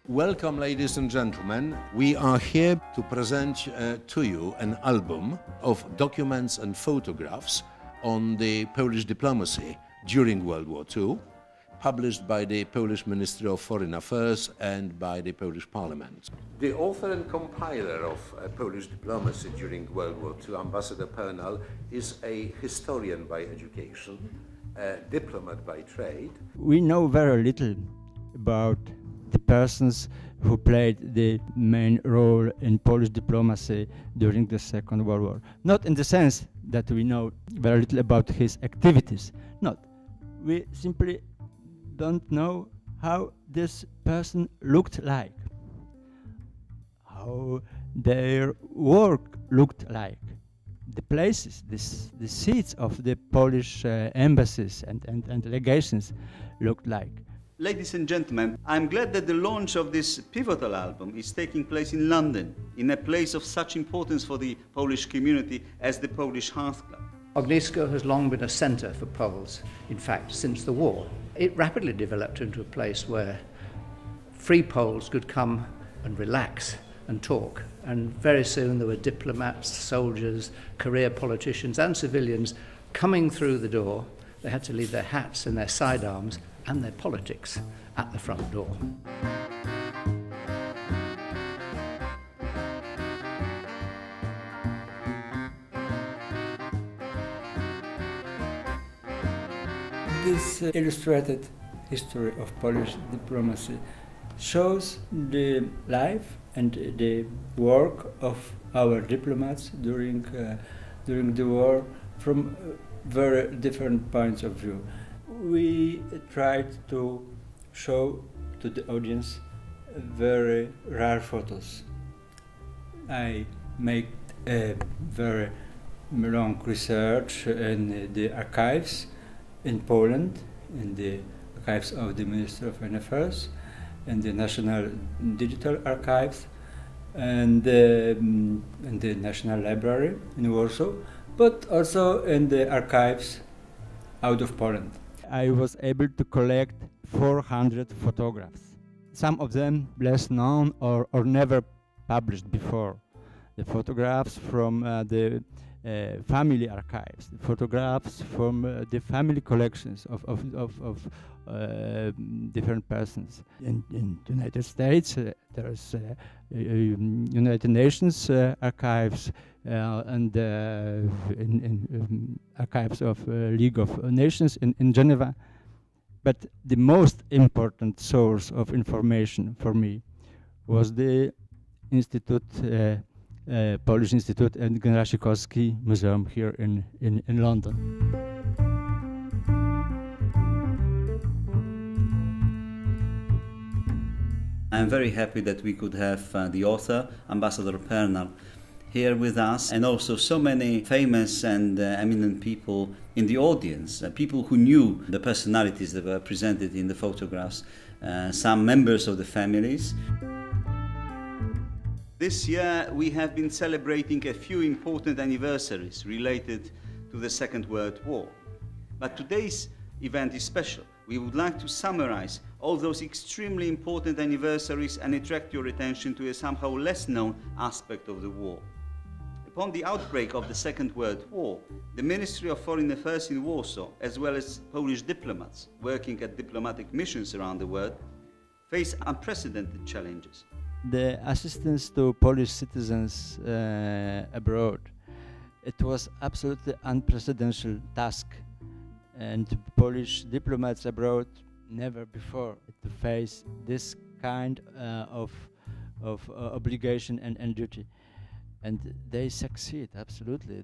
Welcome, ladies and gentlemen. We are here to present to you an album of documents and photographs on the Polish diplomacy during World War II, published by the Polish Ministry of Foreign Affairs and by the Polish Parliament. The author and compiler of Polish diplomacy during World War II, Ambassador Pernal, is a historian by education, a diplomat by trade. We know very little about the persons who played the main role in Polish diplomacy during the Second World War. Not in the sense that we know very little about his activities, not. We simply don't know how this person looked like, how their work looked like, the places, the seats of the Polish embassies and legations looked like. Ladies and gentlemen, I'm glad that the launch of this pivotal album is taking place in London, in a place of such importance for the Polish community as the Polish Hearth Club. Ognisko has long been a centre for Poles, in fact, since the war. It rapidly developed into a place where free Poles could come and relax and talk. And very soon there were diplomats, soldiers, career politicians and civilians coming through the door. They had to leave their hats and their sidearms and their politics at the front door. This illustrated history of Polish diplomacy shows the life and the work of our diplomats during the war from very different points of view. We tried to show to the audience very rare photos. I made a very long research in the archives in Poland, in the archives of the Ministry of Foreign Affairs, in the National Digital Archives, and in the National Library in Warsaw, but also in the archives out of Poland. I was able to collect 400 photographs, some of them less known or never published before. The photographs from the family archives, the photographs from the family collections of different persons. In the United States, there's United Nations archives and in archives of League of Nations in Geneva. But the most important source of information for me was the Institute, Polish Institute and Ognisko Polskie Museum here in London. I'm very happy that we could have the author, Ambassador Pernal, here with us, and also so many famous and eminent people in the audience, people who knew the personalities that were presented in the photographs, some members of the families. This year we have been celebrating a few important anniversaries related to the Second World War. But today's event is special. We would like to summarize all those extremely important anniversaries and attract your attention to a somehow less known aspect of the war. Upon the outbreak of the Second World War, the Ministry of Foreign Affairs in Warsaw, as well as Polish diplomats working at diplomatic missions around the world, faced unprecedented challenges. The assistance to Polish citizens abroad, it was absolutely unprecedented task, and Polish diplomats abroad never before to face this kind of obligation and duty, and they succeed absolutely.